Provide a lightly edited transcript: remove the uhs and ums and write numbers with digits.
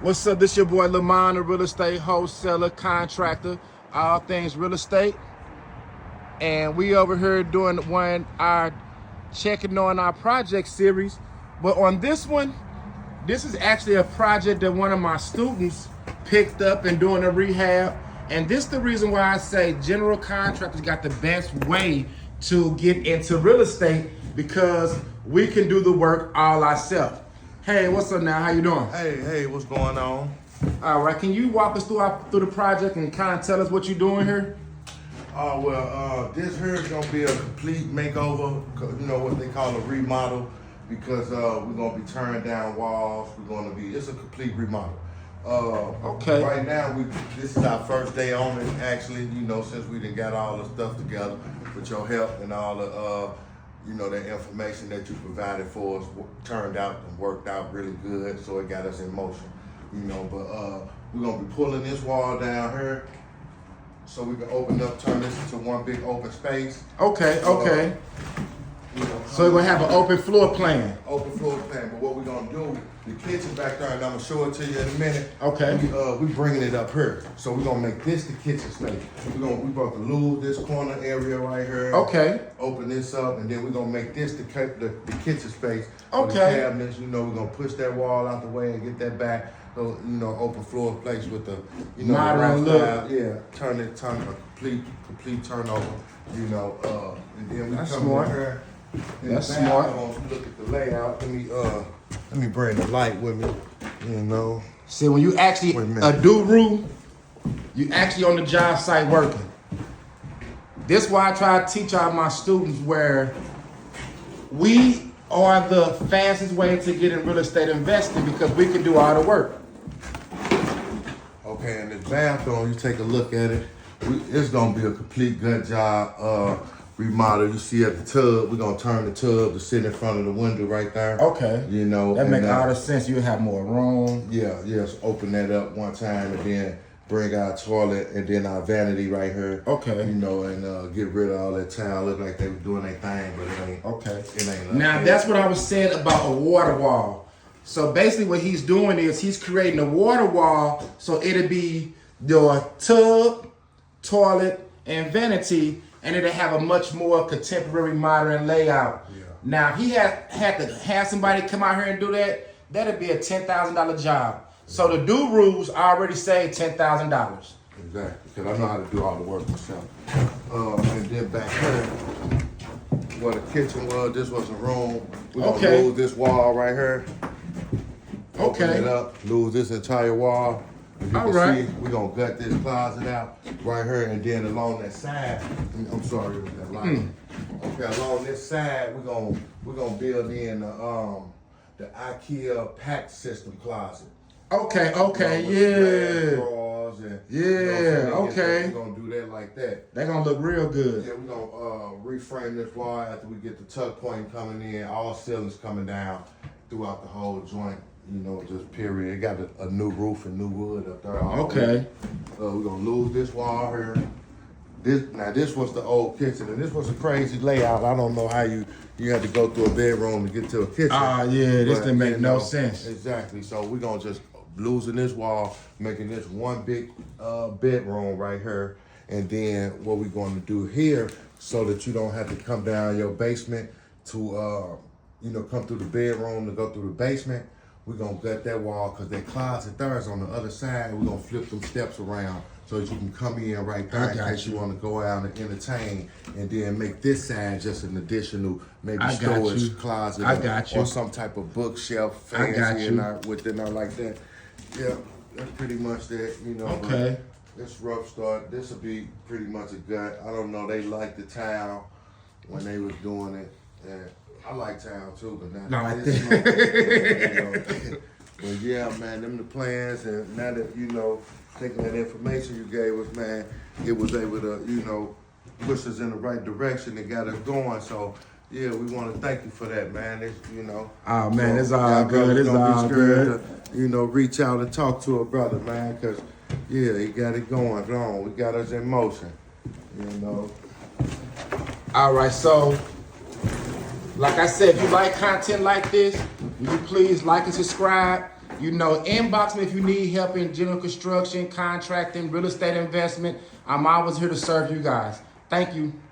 What's up? This your boy Lamont, a real estate wholesaler, contractor, all things real estate. And we over here doing our checking on our project series. But on this one, this is actually a project that one of my students picked up and doing a rehab. And this is the reason why I say general contractors got the best way to get into real estate, because we can do the work all ourselves. Hey, what's up now? How you doing? Hey, what's going on? All right, can you walk us through the project and kind of tell us what you're doing here? This here is gonna be a complete makeover. You know what they call a remodel, because we're gonna be tearing down walls. It's a complete remodel. Okay. Right now, this is our first day on it. Actually, since we done got all the stuff together with your help and all the the information that you provided for us turned out and worked out really good, so it got us in motion. But we're gonna be pulling this wall down here so we can turn this into one big open space. Okay. So we're gonna have an open floor plan. Open floor plan, but what we're gonna do, the kitchen back there, and I'm gonna show it to you in a minute. Okay. We bringing it up here, so we're gonna make this the kitchen space. We about to lose this corner area right here. Okay. Open this up, and then we're gonna make this the kitchen space. Okay. For the cabinets, we're gonna push that wall out the way and get that back. So open floor place with the modern look. Yeah, turn a complete turnover. And then we That's come smart. in here. That's smart. Look at the layout. Let me bring the light with me. See, when you actually do room, you actually on the job site working. This is why I try to teach all my students where we are the fastest way to get in real estate investing, because we can do all the work. Okay, and the bathroom, you take a look at it. It's gonna be a complete good job. Remodel. You see at the tub, we're gonna turn the tub to sit in front of the window right there. Okay. That makes all the sense. You have more room. Yes. Open that up one time and then bring our toilet and then our vanity right here. Okay. And get rid of all that tile. Look like they were doing their thing, but it ain't. Okay. It ain't. Now that's what I was saying about a water wall. So basically, what he's doing is he's creating a water wall, so it'll be your tub, toilet, and vanity. And it'll have a much more contemporary, modern layout. Yeah. Now, if he had to have somebody come out here and do that, that'd be a $10,000 job. So the do rules already say $10,000. Exactly, because I know how to do all the work myself. And then back here, where the kitchen was, this was a room. We're gonna lose this wall right here. Open it up, lose this entire wall. All right. See, we're gonna gut this closet out right here, and then along that side, I'm sorry with that light. Okay, along this side, we're gonna build in the IKEA pack system closet. Okay, yeah. Drawers and, okay. We're gonna do that like that. They're gonna look real good. Yeah, we're gonna reframe this wall after we get the tuck point coming in, all ceilings coming down throughout the whole joint. Just period. It got a new roof and new wood up there. Okay. We're gonna lose this wall here. This was the old kitchen, and this was a crazy layout. I don't know how you had to go through a bedroom to get to a kitchen. This didn't make no sense. Exactly. So we're gonna just losing this wall, making this one big bedroom right here, and then what we're going to do here, so that you don't have to come down your basement to come through the bedroom to go through the basement. We're gonna gut that wall, because that closet there is on the other side. We're gonna flip them steps around so that you can come in right there in case you want to go out and entertain, and then make this side just an additional maybe storage closet or some type of bookshelf fancy within there like that. Yeah, that's pretty much that. Okay. This rough start. This will be pretty much a gut. I don't know. They liked the tile when they was doing it. And I like tile too, but not like this. But yeah, man, them the plans, and now that taking that information you gave us, man, it was able to push us in the right direction and got us going. So yeah, we want to thank you for that, man. Oh man, it's all good. It's all good. To, reach out and talk to a brother, man, because he got it going on. We got us in motion. All right, so. Like I said, if you like content like this, will you please like and subscribe? You know, inbox me if you need help in general construction, contracting, real estate investment. I'm always here to serve you guys. Thank you.